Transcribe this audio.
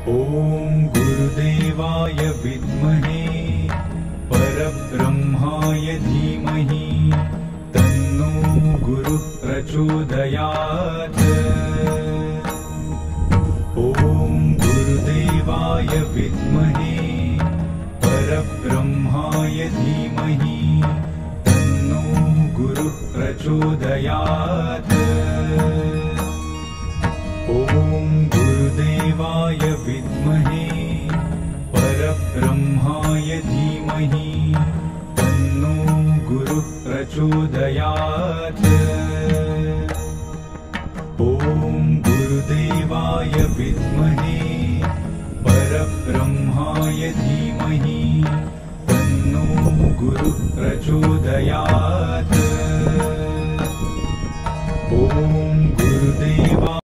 ॐ गुरुदेवाय विद्महे परब्रह्माय धीमहि तन्नो गुरुः प्रचोदयात्। ॐ गुरुदेवाय विद्महे परब्रह्माय धीमहि तन्नो गुरुः प्रचोदयात्। ॐ गुरुदेवाय विद्महे परब्रह्माय धीमहि तन्नो गुरुः प्रचोदयात्। ॐ गुरुदेवाय विद्महे परब्रह्माय धीमहि तन्नो गुरुः प्रचोदयात्। ॐ